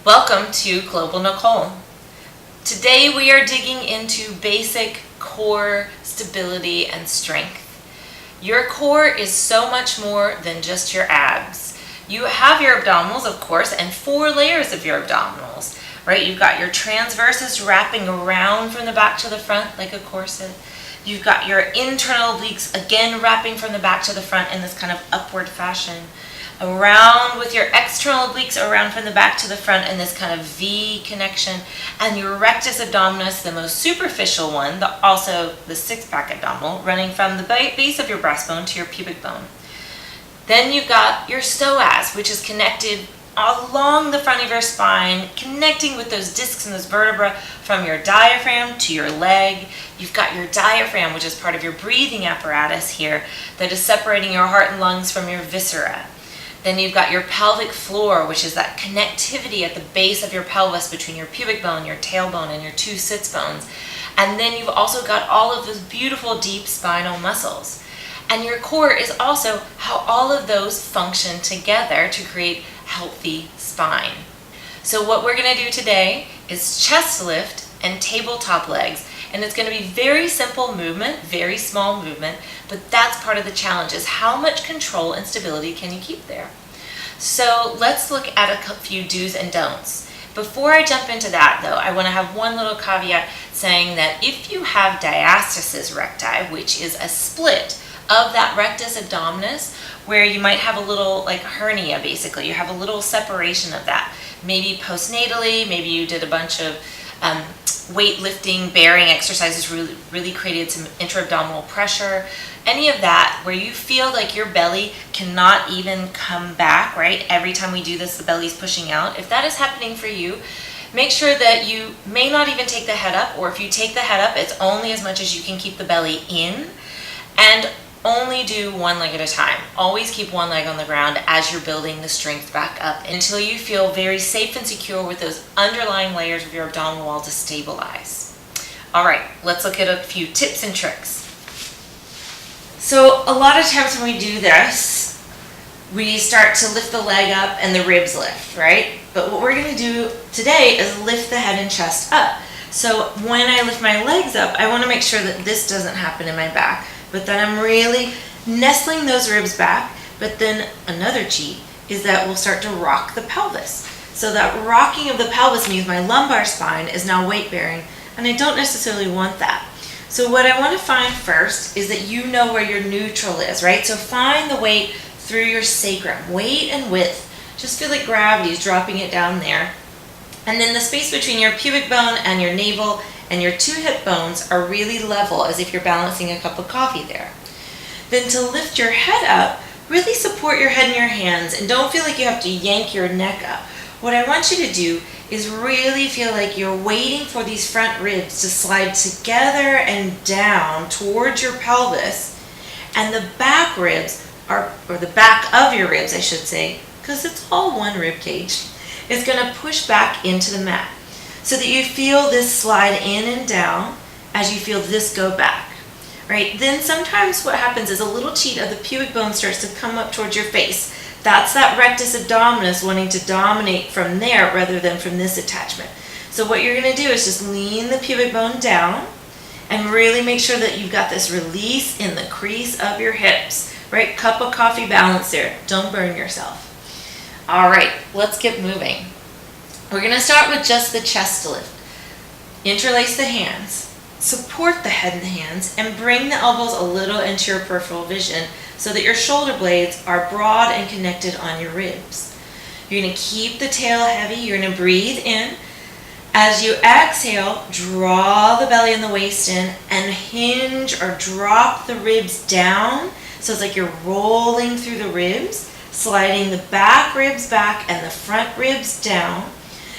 Welcome to Global Nicole. Today we are digging into basic core stability and strength. Your core is so much more than just your abs. You have your abdominals, of course, and 4 layers of your abdominals, right? You've got your transverses wrapping around from the back to the front like a corset. You've got your internal obliques, again, wrapping from the back to the front in this kind of upward fashion. Around with your external obliques around from the back to the front in this kind of V connection, and your rectus abdominis, the most superficial one, also the 6-pack abdominal, running from the base of your breastbone to your pubic bone. Then you've got your psoas, which is connected along the front of your spine, connecting with those discs and those vertebrae from your diaphragm to your leg. You've got your diaphragm, which is part of your breathing apparatus here, that is separating your heart and lungs from your viscera. Then you've got your pelvic floor, which is that connectivity at the base of your pelvis between your pubic bone, your tailbone, and your 2 sits bones. And then you've also got all of those beautiful deep spinal muscles. And your core is also how all of those function together to create healthy spine. So what we're going to do today is chest lift and tabletop legs. And it's going to be very simple movement, very small movement, but that's part of the challenge, is how much control and stability can you keep there? So let's look at a few do's and don'ts. Before I jump into that, though, I want to have one little caveat saying that if you have diastasis recti, which is a split of that rectus abdominis, where you might have a little like hernia, basically, you have a little separation of that. Maybe postnatally, maybe you did a bunch of weightlifting, bearing exercises really created some intra-abdominal pressure. Any of that where you feel like your belly cannot even come back, right? Every time we do this, the belly's pushing out. If that is happening for you, make sure that you may not even take the head up, or if you take the head up, it's only as much as you can keep the belly in, and only do one leg at a time. Always keep one leg on the ground as you're building the strength back up until you feel very safe and secure with those underlying layers of your abdominal wall to stabilize. All right, let's look at a few tips and tricks. So a lot of times when we do this, we start to lift the leg up and the ribs lift, right? But what we're going to do today is lift the head and chest up. So when I lift my legs up, I want to make sure that this doesn't happen in my back, but that I'm really nestling those ribs back. But then another cheat is that we'll start to rock the pelvis. So that rocking of the pelvis means my lumbar spine is now weight bearing, and I don't necessarily want that. So what I want to find first is that you know where your neutral is, right? So find the weight through your sacrum, weight and width. Just feel like gravity is dropping it down there. And then the space between your pubic bone and your navel and your 2 hip bones are really level, as if you're balancing a cup of coffee there. Then to lift your head up, really support your head in your hands and don't feel like you have to yank your neck up. What I want you to do is really feel like you're waiting for these front ribs to slide together and down towards your pelvis, and the back ribs or the back of your ribs, I should say, because it's all one rib cage, is going to push back into the mat so that you feel this slide in and down as you feel this go back, right? Then sometimes what happens is a little cheat of the pubic bone starts to come up towards your face. That's that rectus abdominis wanting to dominate from there rather than from this attachment. So what you're going to do is just lean the pubic bone down and really make sure that you've got this release in the crease of your hips, right? Cup of coffee balance there. Don't burn yourself. All right, let's get moving. We're going to start with just the chest lift. Interlace the hands, support the head and the hands, and bring the elbows a little into your peripheral vision so that your shoulder blades are broad and connected on your ribs. You're going to keep the tail heavy. You're going to breathe in. As you exhale, draw the belly and the waist in and hinge or drop the ribs down. So it's like you're rolling through the ribs, sliding the back ribs back and the front ribs down.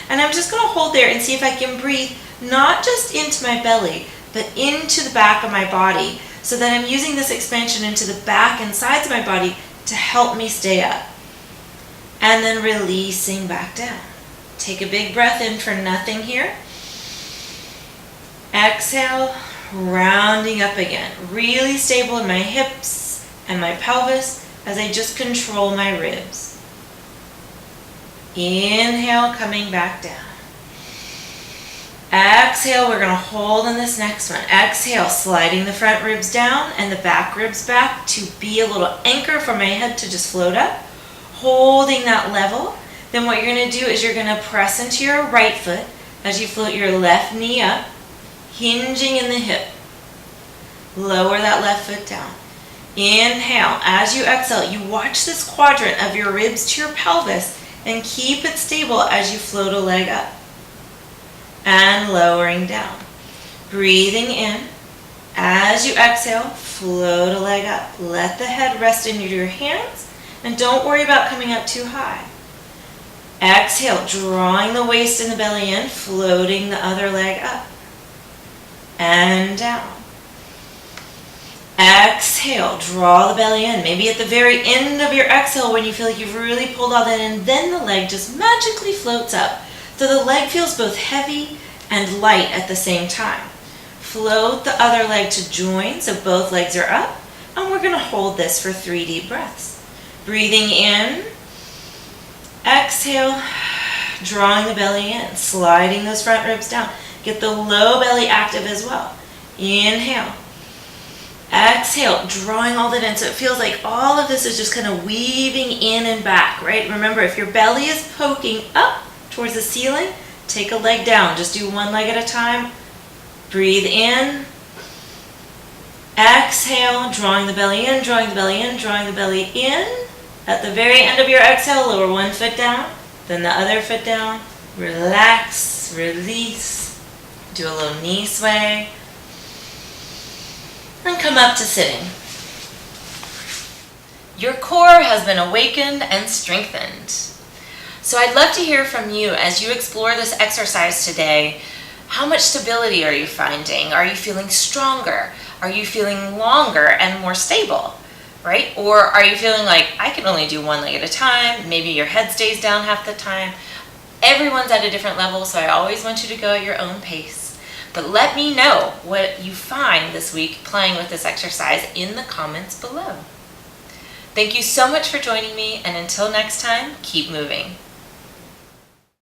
And I'm just going to hold there and see if I can breathe not just into my belly, but into the back of my body, so that I'm using this expansion into the back and sides of my body to help me stay up. And then releasing back down. Take a big breath in for nothing here. Exhale, rounding up again. Really stable in my hips and my pelvis as I just control my ribs. Inhale, coming back down. Exhale, we're going to hold in this next one. Exhale, sliding the front ribs down and the back ribs back to be a little anchor for my head to just float up. Holding that level. Then what you're going to do is you're going to press into your right foot as you float your left knee up, hinging in the hip. Lower that left foot down. Inhale. As you exhale, you watch this quadrant of your ribs to your pelvis and keep it stable as you float a leg up. And lowering down. Breathing in. As you exhale, float a leg up. Let the head rest into your hands and don't worry about coming up too high. Exhale, drawing the waist and the belly in, floating the other leg up. And down. Exhale, draw the belly in. Maybe at the very end of your exhale when you feel like you've really pulled all that in, then the leg just magically floats up. So the leg feels both heavy and light at the same time. Float the other leg to join so both legs are up. And we're going to hold this for 3 deep breaths. Breathing in. Exhale, drawing the belly in, sliding those front ribs down. Get the low belly active as well. Inhale. Exhale, drawing all that in. So it feels like all of this is just kind of weaving in and back, right? Remember, if your belly is poking up towards the ceiling, take a leg down. Just do one leg at a time. Breathe in. Exhale, drawing the belly in, drawing the belly in, drawing the belly in. At the very end of your exhale, lower one foot down, then the other foot down. Relax, release. Do a little knee sway. And come up to sitting. Your core has been awakened and strengthened. So I'd love to hear from you as you explore this exercise today. How much stability are you finding? Are you feeling stronger? Are you feeling longer and more stable? Right? Or are you feeling like, I can only do one leg at a time? Maybe your head stays down half the time. Everyone's at a different level, so I always want you to go at your own pace. But let me know what you find this week playing with this exercise in the comments below. Thank you so much for joining me, and until next time, keep moving.